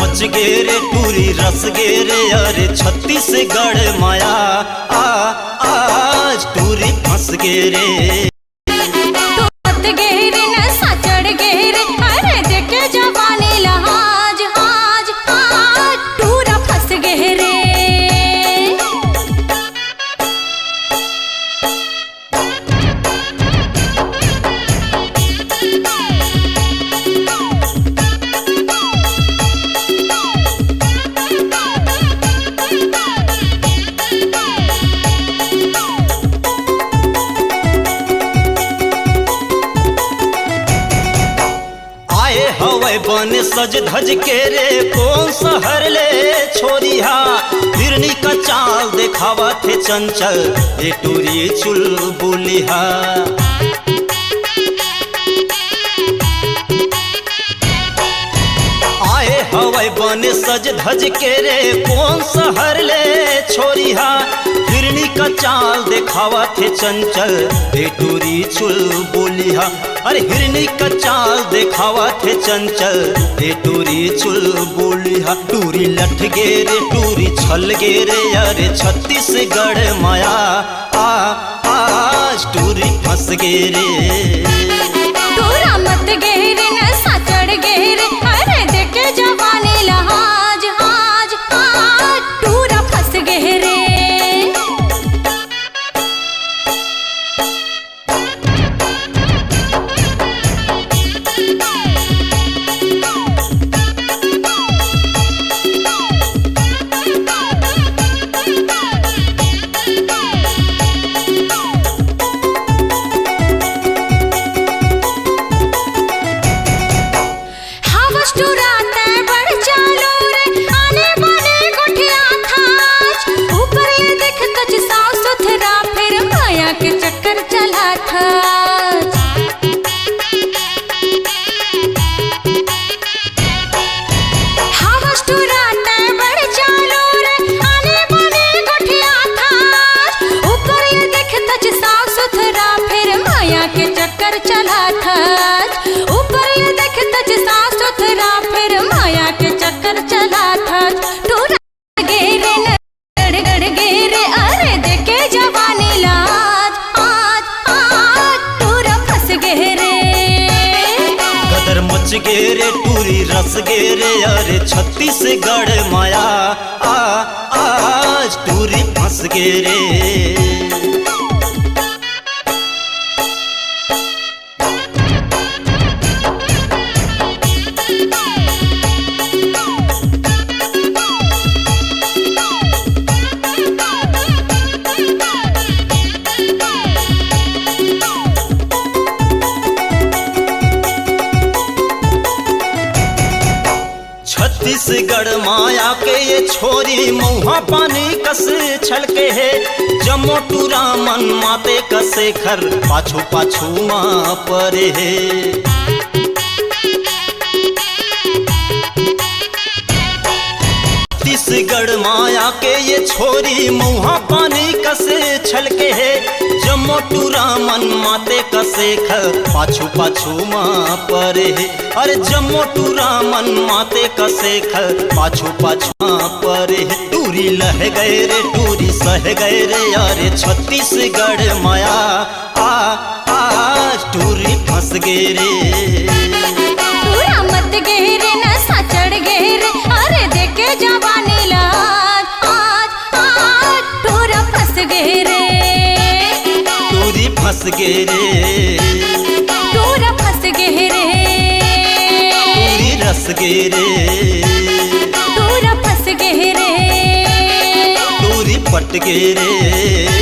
मच गे रे टूरी रस गे रे अरे छत्तीसगढ़ माया आज टूरी फंस गे रे। बने सज धज के रे कौन शहर ले छोरिया हिरनी का चाल देखावा थे चंचल ये टूरी चुलबुलिया। आए हवाई बने सज धज के रे कौन शहर ले छोरिया हिरनी का चाल देखावा थे चंचल ये टूरी चुलबुलिया। अरे हिरनी का चाल देखावा थे चंचल ये टूरी चुलबुलिया। टूरी लठ गे रे टूरी छल गे रे अरे छत्तीसगढ़ माया आज टूरी फंस गे रे। टूरा मत गे रे नशा चढ़ गे रे अरे देखे जवानी लहाज आज टूरा फंस गे रे। गे रे टूरी रस गे रे अरे छत्तीसगढ़ माया आज टूरी फंस गे रे। छत्तीसगढ़ माया के ये छोरी मुहा पानी कस छलके है जमो टूरा मन माते कसे खर पाछू पाछू माँ परे है। छत्तीसगढ़ माया के ये छोरी मुहा पानी कसे छलके है जमो टूरा मन माते कसे खर पाछू पाछू माँ परे है। अरे जमो टूरा मन माते कसे खर पाछू पाछू माँ परे है। टूरी लह गए रे टूरी सह गए रे अरे छत्तीसगढ़ माया आज टूरी फंस गे रे। टूरा मत गे रे नशा चढ़ गे रे अरे देखे जवानी लाज आज टूरा फंस गे रे। टूरी फंस गे रे टूरा फंस गे रे। टूरी रस गे रे टूरा फंस गे रे। टूरी पट गे रे।